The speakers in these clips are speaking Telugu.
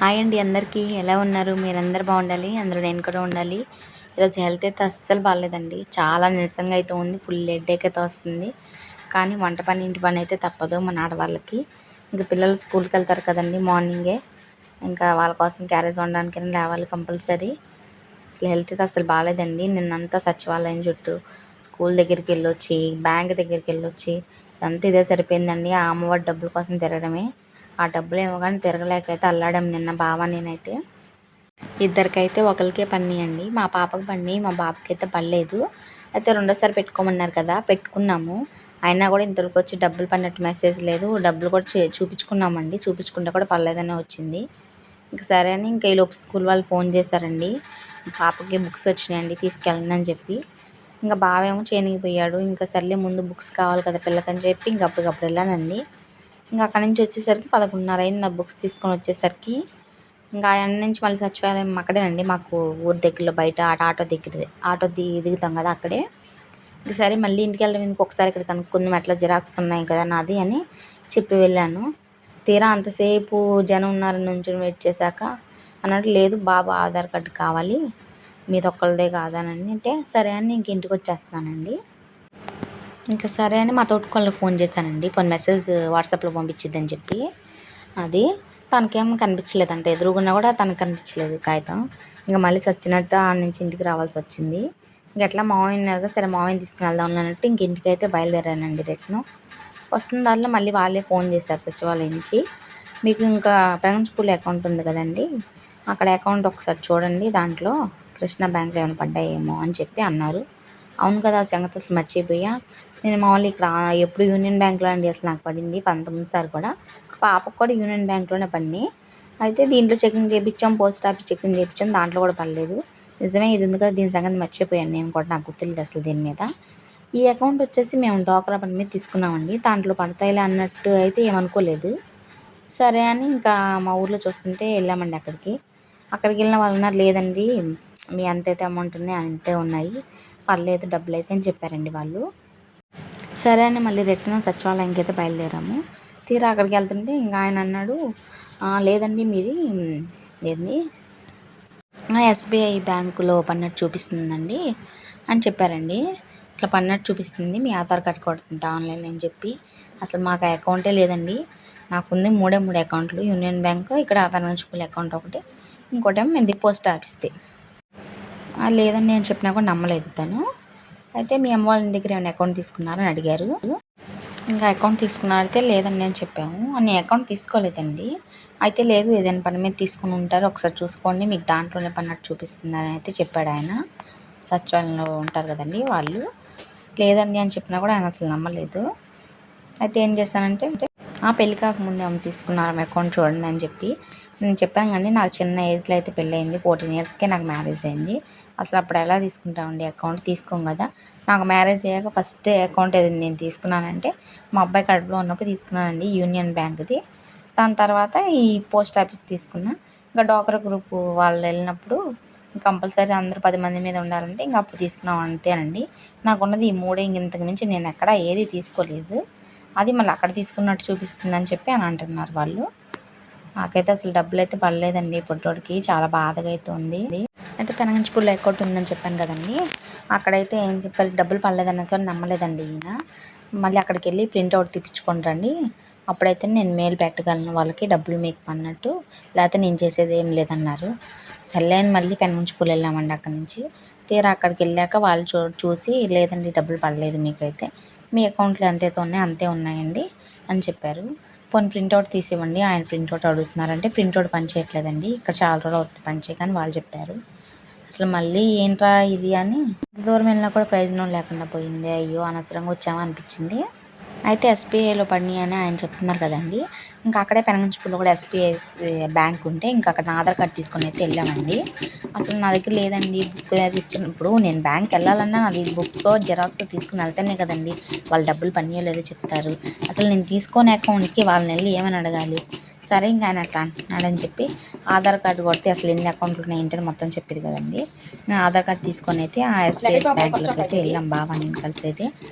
హాయ్ అండి, అందరికీ ఎలా ఉన్నారు? మీరందరూ బాగుండాలి, అందులో నేను కూడా ఉండాలి. ఈరోజు హెల్త్ అయితే అస్సలు బాగాలేదండి. చాలా నీరసంగా అయితే ఉంది, ఫుల్ హెడేక్ అయితే వస్తుంది. కానీ వంట పని ఇంటి పని అయితే తప్పదు మన ఆడవాళ్ళకి. ఇంకా పిల్లలు స్కూల్కి వెళ్తారు కదండి మార్నింగే, ఇంకా వాళ్ళ కోసం క్యారేజ్ వండడానికి లేవాలి కంపల్సరీ. అసలు హెల్త్ అయితే అసలు బాగాలేదండి. నిన్నంతా సచివాలయం చుట్టూ, స్కూల్ దగ్గరికి వెళ్ళొచ్చి, బ్యాంక్ దగ్గరికి వెళ్ళొచ్చి అంతా ఇదే సరిపోయిందండి. ఆ అమ్మఒడి డబ్బుల కోసం తిరగడమే. ఆ డబ్బులు ఏమో కానీ తిరగలేకైతే అల్లాడాం నిన్న బావ నేనైతే. ఇద్దరికైతే ఒకరికే పడినాయండి. మా పాపకు పడినాయి, మా బాబుకి అయితే పడలేదు. అయితే రెండోసారి పెట్టుకోమన్నారు కదా, పెట్టుకున్నాము. అయినా కూడా ఇంతవరకు వచ్చి డబ్బులు పడినట్టు మెసేజ్ లేదు. డబ్బులు కూడా చూపించుకున్నామండి, చూపించుకుంటే కూడా పడలేదనే వచ్చింది. ఇంక సరే అని ఇంకా ఈలోపు స్కూల్ వాళ్ళు ఫోన్ చేశారండి. పాపకి బుక్స్ వచ్చినాయండి, తీసుకెళ్ళండి అని చెప్పి. ఇంకా బావేమో చేనికి పోయాడు. ఇంకా సర్లే ముందు బుక్స్ కావాలి కదా పిల్లకని చెప్పి ఇంక అప్పటికప్పుడు వెళ్ళానండి. ఇంకా అక్కడి నుంచి వచ్చేసరికి 11:30 అయింది. నా బుక్స్ తీసుకొని వచ్చేసరికి ఇంకా ఆయన నుంచి మళ్ళీ సచివాలయం అక్కడేనండి, మాకు ఊరి దగ్గరలో బయట ఆటో దిగుతాం కదా అక్కడే. ఇంక సరే మళ్ళీ ఇంటికి వెళ్ళడం ఎందుకు, ఒకసారి ఇక్కడ కనుక్కుందాం, ఎట్లా జిరాక్స్ ఉన్నాయి కదా నాది అని చెప్పి వెళ్ళాను. తీరా అంతసేపు జనం ఉన్నారు నుంచి వెయిట్ చేశాక అన్నట్టు, లేదు బాబు ఆధార్ కార్డు కావాలి, మీది ఒక్కళ్ళదే కాదని అంటే సరే అని ఇంక ఇంటికి వచ్చేస్తున్నానండి. ఇంకా సరే అని మా తోటికోళ్ళకి ఫోన్ చేశానండి, కొన్ని మెసేజ్ వాట్సాప్లో పంపించిద్దని చెప్పి. అది తనకేం కనిపించలేదంటే, ఎదురుగున్నా కూడా తనకు కనిపించలేదు కాగితం. ఇంకా మళ్ళీ వచ్చినట్టు ఆడ నుంచి ఇంటికి రావాల్సి వచ్చింది. ఇంక ఎట్లా మామయ్య ఉన్నారుగా, సరే మామయ్యని తీసుకుని వెళ్దాం అన్నట్టు ఇంక ఇంటికి అయితే బయలుదేరానండి. రిటర్ను వస్తున్న దారిలో మళ్ళీ వాళ్ళే ఫోన్ చేశారు సచివాలయం నుంచి, మీకు ఇంకా ప్రైవేట్ స్కూల్ అకౌంట్ ఉంది కదండి, అక్కడ అకౌంట్ ఒకసారి చూడండి, దాంట్లో కృష్ణ బ్యాంక్లో ఏమైనా పడ్డాయేమో అని చెప్పి అన్నారు. అవును కదా, ఆ సంగతి అసలు మర్చిపోయా. నేను మామూలు ఇక్కడ ఎప్పుడు యూనియన్ బ్యాంక్లో అండి అసలు నాకు పడింది 19 సారి కూడా. పాపకు కూడా యూనియన్ బ్యాంక్లోనే పడినాయి. అయితే దీంట్లో చెకింగ్ చేయించాం, పోస్ట్ ఆఫీస్ చెకింగ్ చేయించాం, దాంట్లో కూడా పడలేదు. నిజమే, ఇది ఉంది కదా, దీని సంగతి మర్చిపోయాను నేను కూడా, నాకు గుర్తులేదు అసలు దీని మీద. ఈ అకౌంట్ వచ్చేసి మేము డ్వాక్రా పని మీద తీసుకున్నామండి, దాంట్లో పడతాయిలే అన్నట్టు అయితే ఏమనుకోలేదు. సరే అని ఇంకా మా ఊర్లో చూస్తుంటే వెళ్ళామండి అక్కడికి వెళ్ళిన వాళ్ళు ఉన్నారు, లేదండి మీ అంతైతే అమౌంట్ ఉన్నాయి అంతే ఉన్నాయి, పర్లేదు డబ్బులు అయితే అని చెప్పారండి వాళ్ళు. సరే అని మళ్ళీ రిటర్న్ సచివాలయంకి అయితే బయలుదేరాము. తీరా అక్కడికి వెళ్తుంటే ఇంకా ఆయన అన్నాడు, లేదండి మీది ఏంది ఎస్బీఐ బ్యాంకులో పడినట్టు చూపిస్తుందండి అని చెప్పారండి. ఇట్లా పడినట్టు చూపిస్తుంది, మీ ఆధార్ కార్డ్ కొడుతుంటా ఆన్లైన్ అని చెప్పి. అసలు మాకు అకౌంటే లేదండి, నాకుంది మూడే అకౌంట్లు, యూనియన్ బ్యాంక్, ఇక్కడ ఫైనాన్షియల్ అకౌంట్ ఒకటి, ఇంకోటేమో ఇది పోస్ట్ ఆఫీస్ది. లేదని నేను చెప్పినా కూడా నమ్మలేదు తను. అయితే మీ అమ్మ వాళ్ళ దగ్గర ఏమైనా అకౌంట్ తీసుకున్నారని అడిగారు. ఇంకా అకౌంట్ తీసుకున్నారైతే లేదని నేను చెప్పాము. నేను అకౌంట్ తీసుకోలేదండి. అయితే లేదు, ఏదైనా పని మీద తీసుకుని ఉంటారు, ఒకసారి చూసుకోండి, మీకు దాంట్లోనే పన్నట్టు చూపిస్తుందని అయితే చెప్పాడు ఆయన. సచివాలయంలో ఉంటారు కదండి వాళ్ళు. లేదండి అని చెప్పినా కూడా ఆయన అసలు నమ్మలేదు. అయితే ఏం చేశానంటే, పెళ్ళి కాకముందే ఆమె తీసుకున్నారు అకౌంట్ చూడండి అని చెప్పి నేను చెప్పాను. కానీ నాకు చిన్న ఏజ్లో అయితే పెళ్ళి అయింది, 14 ఇయర్స్కే నాకు మ్యారేజ్ అయింది. అసలు అప్పుడు ఎలా తీసుకుంటామండి అకౌంట్, తీసుకోం కదా. నాకు మ్యారేజ్ అయ్యాక ఫస్ట్ అకౌంట్ ఏది నేను తీసుకున్నానంటే మా అబ్బాయి కడుపులో ఉన్నప్పుడు తీసుకున్నానండి, యూనియన్ బ్యాంక్ది. దాని తర్వాత ఈ పోస్ట్ ఆఫీస్ తీసుకున్నా. ఇంకా డ్వాక్రా గ్రూప్ వాళ్ళు వెళ్ళినప్పుడు కంపల్సరీ అందరూ 10 మంది మీద ఉండాలంటే ఇంకా అప్పుడు తీసుకున్నాం అంతేనండి. నాకున్నది ఈ మూడే, ఇంతకు మించి నేను ఎక్కడ ఏది తీసుకోలేదు. అది మళ్ళీ అక్కడ తీసుకున్నట్టు చూపిస్తుందని చెప్పి అని అంటున్నారు వాళ్ళు. నాకైతే అసలు డబ్బులు అయితే పడలేదండి, పొట్టోడికి చాలా బాధగా అయితే ఉంది. అయితే పెనంగంచిపూర్లో అకౌంట్ ఉందని చెప్పాను కదండి, అక్కడైతే ఏం చెప్పారు, డబ్బులు పడలేదన్న సరే నమ్మలేదండి ఈయన. మళ్ళీ అక్కడికి వెళ్ళి ప్రింట్అవుట్ తీపించుకొని రండి, అప్పుడైతే నేను మెయిల్ పెట్టగలను వాళ్ళకి డబ్బులు మీకు పడినట్టు, లేకపోతే నేను చేసేది ఏం లేదన్నారు. సర్లే అని మళ్ళీ పెనంగంచిపూర్ వెళ్ళామండి. అక్కడి నుంచి తీరా అక్కడికి వెళ్ళాక వాళ్ళు చూసి లేదండి డబ్బులు పడలేదు, మీకైతే మీ అకౌంట్లో ఎంతైతే ఉన్నాయో అంతే ఉన్నాయండి అని చెప్పారు. పోనీ ప్రింట్అవుట్ తీసివ్వండి, ఆయన ప్రింట్అవుట్ అడుగుతున్నారంటే ప్రింట్అవుట్ పని చేయట్లేదండి, ఇక్కడ చాలా రోజులు అవుతుంది పని చేయకని వాళ్ళు చెప్పారు. అసలు మళ్ళీ ఏంట్రా ఇది అని దూరం వెళ్ళినా కూడా ప్రయోజనం లేకుండా పోయింది. అయ్యో అనవసరంగా వచ్చామా అనిపించింది. అయితే ఎస్బీఐలో పడినాయి అని ఆయన చెప్తున్నారు కదండి, ఇంకా అక్కడే పెనంగంచిపూర్లో కూడా ఎస్బీఐ బ్యాంక్ ఉంటే ఇంకా అక్కడ నా ఆధార్ కార్డు తీసుకొని అయితే వెళ్ళామండి. అసలు నా దగ్గర లేదండి బుక్ తీసుకున్నప్పుడు, నేను బ్యాంక్ వెళ్ళాలన్నా నాది బుక్ జిరాక్స్ తీసుకుని వెళ్తేనే కదండి వాళ్ళు డబ్బులు పనియో లేదో చెప్తారు. అసలు నేను తీసుకొని అకౌంట్కి వాళ్ళని వెళ్ళి ఏమని అడగాలి. సరే ఇంకా ఆయన అట్లా అంటున్నాడని చెప్పి ఆధార్ కార్డు కొడితే అసలు ఎన్ని అకౌంట్లు ఉన్నాయి ఏంటని మొత్తం చెప్పేది కదండి. ఆధార్ కార్డు తీసుకొని అయితే ఆ ఎస్బీఐ బ్యాంకులోకి అయితే వెళ్ళాం బాబా నేను కలిసి. అయితే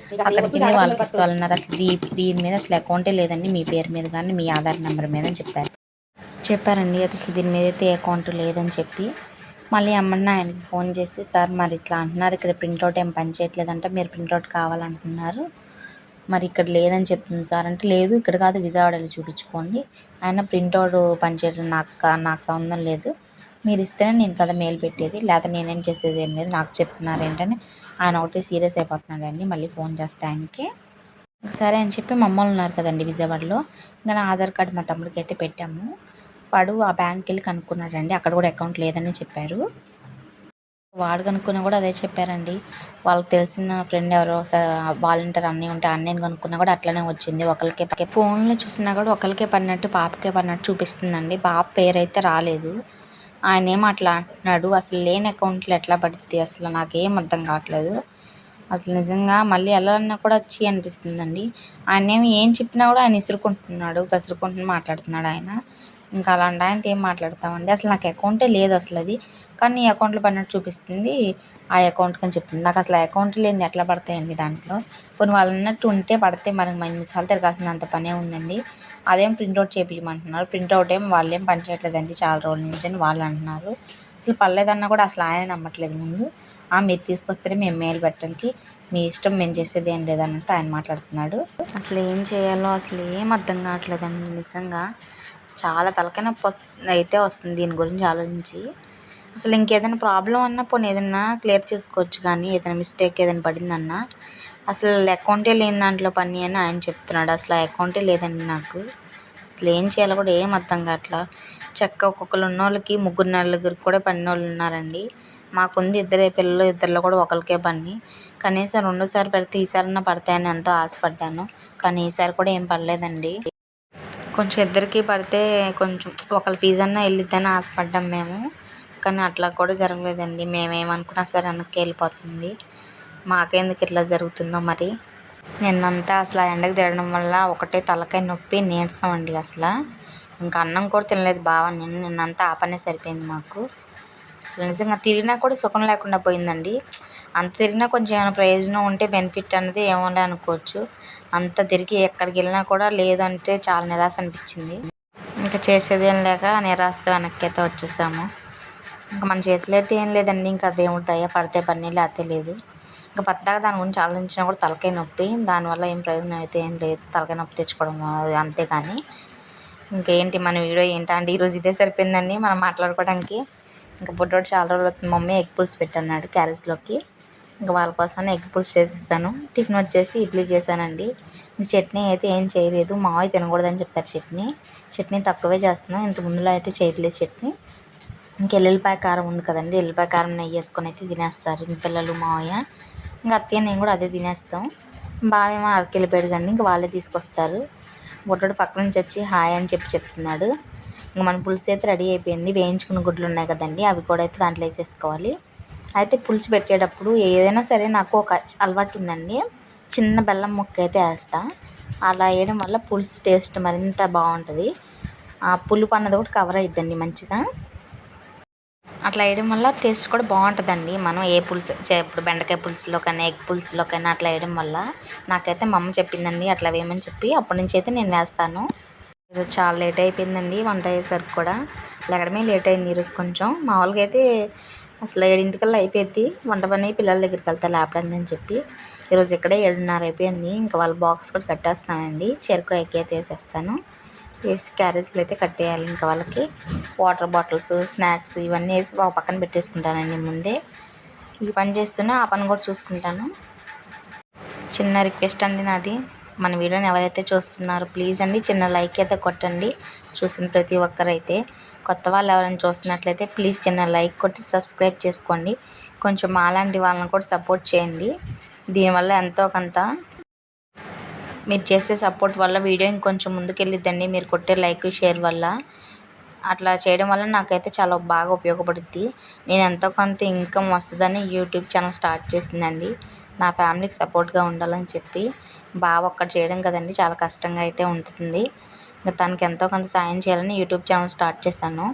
అక్కడికి వెళ్ళి వాళ్ళకి ఇస్తామన్నారు. అసలు దీని మీద అసలు అకౌంటే లేదండి, మీ పేరు మీద కానీ మీ ఆధార్ నెంబర్ మీద అని చెప్పారు. చెప్పారండి అసలు దీని మీద అయితే ఏ అకౌంట్ లేదని చెప్పి. మళ్ళీ అమ్మన్న ఆయనకి ఫోన్ చేసి, సార్ మరి ఇట్లా అంటున్నారు, ఇక్కడ ప్రింట్అవుట్ ఏం పని చేయట్లేదంటే, మీరు ప్రింట్అవుట్ కావాలంటున్నారు, మరి ఇక్కడ లేదని చెప్తుంది సార్ అంటే, లేదు ఇక్కడ కాదు విజయవాడలో చూపించుకోండి, ఆయన ప్రింట్అవుట్ పనిచేయడం నాకు సంబంధం లేదు, మీరు ఇస్తేనే నేను కదా మెయిల్ పెట్టేది, లేకపోతే నేనేం చేసేది ఏం లేదు, నాకు చెప్తున్నారు ఏంటని ఆయన ఒకటి సీరియస్ అయిపోతున్నాడండి. మళ్ళీ ఫోన్ చేస్తే ఆయనకి సరే అని చెప్పి మా అమ్మోళ్ళు ఉన్నారు కదండి విజయవాడలో, ఇంకా నా ఆధార్ కార్డు మా తమ్ముడికి అయితే పెట్టాము. వాడు ఆ బ్యాంక్కి వెళ్ళి కనుక్కున్నాడండి, అక్కడ కూడా అకౌంట్ లేదని చెప్పారు. వాడు కనుక్కున్నా కూడా అదే చెప్పారండి. వాళ్ళకి తెలిసిన ఫ్రెండ్ ఎవరో వాలంటీర్ అన్నయ్య ఉంటే అన్నయ్యని కనుక్కున్నా కూడా అట్లనే వచ్చింది. ఒకరికే ఫోన్లో చూసినా కూడా ఒకరికే పడినట్టు పాపకే పడినట్టు చూపిస్తుందండి. పాప పేరు అయితే రాలేదు. ఆయన ఏం అట్లా అంటున్నాడు, అసలు లేని అకౌంట్లు ఎట్లా పడుతుంది, అసలు నాకేం అర్థం కావట్లేదు. అసలు నిజంగా మళ్ళీ వెళ్ళాలన్నా కూడా వచ్చి అనిపిస్తుందండి. ఆయన ఏం చెప్పినా కూడా ఆయన ఇసురుకుంటున్నాడు, కసురుకుంటూ మాట్లాడుతున్నాడు ఆయన. ఇంకా అలాంటి ఆయనతో ఏం మాట్లాడతామండి. అసలు నాకు అకౌంటే లేదు అసలు అది, కానీ ఈ అకౌంట్లో పడినట్టు చూపిస్తుంది, ఆ అకౌంట్కి అని చెప్తుంది. నాకు అసలు అకౌంట్ లేని ఎట్లా పడతాయండి దాంట్లో. కొన్ని వాళ్ళు అన్నట్టు ఉంటే పడితే మనకి ఎన్నిసార్లు తిరగాల్సినంత పనే ఉందండి. అదేం ప్రింట్అవుట్ చేయించమంటున్నారు, ప్రింట్అవుట్ ఏం వాళ్ళేం పని చేయట్లేదండి చాలా రోజుల నుంచి అని వాళ్ళు అంటున్నారు. అసలు పర్లేదన్నా కూడా అసలు ఆయన నమ్మట్లేదు ముందు. మీరు తీసుకొస్తేనే మేము మెయిల్ పెట్టడానికి, మీ ఇష్టం, మేము చేసేది ఏం లేదన్నట్టు ఆయన మాట్లాడుతున్నాడు. అసలు ఏం చేయాలో అసలు ఏం అర్థం కావట్లేదండి. నిజంగా చాలా తలకాయ నొప్పి అయితే వస్తుంది దీని గురించి ఆలోచించి. అసలు ఇంకేదైనా ప్రాబ్లం అన్నా పోనీ ఏదైనా క్లియర్ చేసుకోవచ్చు, కానీ ఏదైనా మిస్టేక్ ఏదైనా పడిందన్నా అసలు అకౌంటే లేని దాంట్లో పని అని ఆయన చెప్తున్నాడు. అసలు ఆ అకౌంటే లేదండి నాకు. అసలు ఏం చేయాలో కూడా ఏం అర్థం కావట్లా. ఒక్కొక్కరు ఉన్నోళ్ళకి 3 నలుగురికి కూడా పడినోళ్ళు ఉన్నారండి. మాకుంది 2 పిల్లలు, 2లో కూడా ఒకరికే పని. కనీసం రెండోసారి పెడితే ఈసారన్నా పడతాయని ఎంతో ఆశపడ్డాను, కానీ ఈసారి కూడా ఏం పడలేదండి. కొంచెం ఇద్దరికి పడితే కొంచెం ఒకళ్ళ ఫీజు అన్నా వెళ్ళిద్దని ఆశపడ్డాం మేము, కానీ అట్లా కూడా జరగలేదండి. మేమేమనుకున్నా సరే వెనక్కి వెళ్ళిపోతుంది. మాకెందుకు ఇట్లా జరుగుతుందో మరి. నిన్నంతా అసలు ఆ ఎండకు తిరగడం వల్ల ఒకటే తలకాయ నొప్పి, నీరసం అండి. అసలు ఇంకా అన్నం కూడా తినలేదు బావ. నిన్నంతా ఆ పనే సరిపోయింది మాకు. అసలు నిజంగా తిరిగినా కూడా సుఖం లేకుండా పోయిందండి. అంత తిరిగినా కొంచెం ఏమైనా ప్రయోజనం ఉంటే బెనిఫిట్ అనేది ఏముండే అనుకోవచ్చు. అంత తిరిగి ఎక్కడికి వెళ్ళినా కూడా లేదంటే చాలా నిరాశ అనిపించింది. ఇంకా చేసేదేం లేక నిరాశతో వెనక్కి అయితే వచ్చేసాము. ఇంకా మన చేతిలో అయితే ఏం లేదండి. ఇంకా దేవుడి దయ పడితే పని, లేకపోతే లేదు. ఇంకా పద్దాక దాని గురించి ఆలోచించినా కూడా తలకాయ నొప్పి. దానివల్ల ఏం ప్రయోజనం అయితే ఏం లేదు, తలకాయ నొప్పి తెచ్చుకోవడం అంతే. కానీ ఇంకేంటి మన వీడియో ఏంటంటే ఈరోజు ఇదే సరిపోయిందండి మనం మాట్లాడుకోవడానికి. ఇంకా బుడ్డోడు చాలా రోజులు అవుతుంది, మమ్మీ ఎగ్ పులుసు పెట్టన్నాడు క్యారేజ్లోకి. ఇంకా వాళ్ళ కోసం ఎగ్ పులుసు చేసేసాను. టిఫిన్ వచ్చేసి ఇడ్లీ చేశానండి. చట్నీ అయితే ఏం చేయలేదు, మావయ్య తినకూడదని చెప్పారు. చట్నీ తక్కువే చేస్తున్నాను, ఇంత ముందులో అయితే చేయట్లేదు చట్నీ. ఇంకా ఎల్లుల్లిపాయ కారం ఉంది కదండి, ఎల్లుల్లిపాయ కారం నెయ్యి వేసుకొని అయితే తినేస్తారు ఇంక పిల్లలు, మావయ్య. ఇంకా అత్తయ్య నేను కూడా అదే తినేస్తాం. బావేమో అరకి వెళ్ళిపోయాడు కానీ ఇంకా వాళ్ళే తీసుకొస్తారు. బుడ్డోడు పక్క నుంచి వచ్చి హాయ్ అని చెప్తున్నాడు. ఇంకా మన పులుసు అయితే రెడీ అయిపోయింది. వేయించుకున్న గుడ్లు ఉన్నాయి కదండి, అవి కూడా అయితే దాంట్లో వేసేసుకోవాలి. అయితే పులుసు పెట్టేటప్పుడు ఏదైనా సరే నాకు ఒక అలవాటు ఉందండి, చిన్న బెల్లం ముక్క అయితే వేస్తా. అలా వేయడం వల్ల పులుసు టేస్ట్ మరింత బాగుంటుంది. ఆ పులుపు అన్నది ఒకటి కవర్ అయిద్దండి మంచిగా. అట్లా వేయడం వల్ల టేస్ట్ కూడా బాగుంటుందండి. మనం ఏ పులుసు ఇప్పుడు బెండకాయ పులుసులోకైనా ఎగ్ పులుసులోకైనా అట్లా వేయడం వల్ల, నాకైతే మా అమ్మ చెప్పిందండి అట్లా వేయమని చెప్పి, అప్పటి నుంచి అయితే నేను వేస్తాను. ఈరోజు చాలా లేట్ అయిపోయిందండి వంట అయ్యేసరికి కూడా. లెగడమే లేట్ అయింది ఈరోజు కొంచెం. మామూలుగా అయితే అసలు 7 అయిపోయింది వంట పని, పిల్లల దగ్గరికి వెళ్తా లేపడానికి అని చెప్పి. ఈరోజు ఇక్కడే 7:30 అయిపోయింది. ఇంకా వాళ్ళ బాక్స్ కూడా కట్టేస్తానండి, చెరుకు ఎగ్ అయితే వేసేస్తాను. వేసి క్యారేజ్లో అయితే కట్టేయాలి. ఇంకా వాళ్ళకి వాటర్ బాటిల్స్, స్నాక్స్ ఇవన్నీ వేసి ఒక పక్కన పెట్టేసుకుంటానండి ముందే. ఈ పని చేస్తున్నా ఆ పని కూడా చూసుకుంటాను. చిన్న రిక్వెస్ట్ అండి నాది, మన వీడియోని ఎవరైతే చూస్తున్నారో ప్లీజ్ అండి చిన్న లైక్ అయితే కొట్టండి. చూసిన ప్రతి ఒక్కరైతే, కొత్త వాళ్ళు ఎవరైనా చూస్తున్నట్లయితే ప్లీజ్ చిన్న లైక్ కొట్టి సబ్స్క్రైబ్ చేసుకోండి. కొంచెం మాలాంటి వాళ్ళని కూడా సపోర్ట్ చేయండి. దీనివల్ల ఎంతో కొంత మీరు చేసే సపోర్ట్ వల్ల వీడియో ఇంకొంచెం ముందుకెళ్ళిద్దండి. మీరు కొట్టే లైక్, షేర్ వల్ల, అట్లా చేయడం వల్ల నాకైతే చాలా బాగా ఉపయోగపడుద్ది. నేను ఎంతో కొంత ఇన్కమ్ వస్తుందని యూట్యూబ్ ఛానల్ స్టార్ట్ చేసిందండి, నా ఫ్యామిలీకి సపోర్ట్గా ఉండాలని చెప్పి. బాగా ఒక్కటి చేయడం కదండి, చాలా కష్టంగా అయితే ఉంటుంది. ఇంకా తనకి ఎంతో కొంత సాయం చేయాలని యూట్యూబ్ ఛానల్ స్టార్ట్ చేశాను.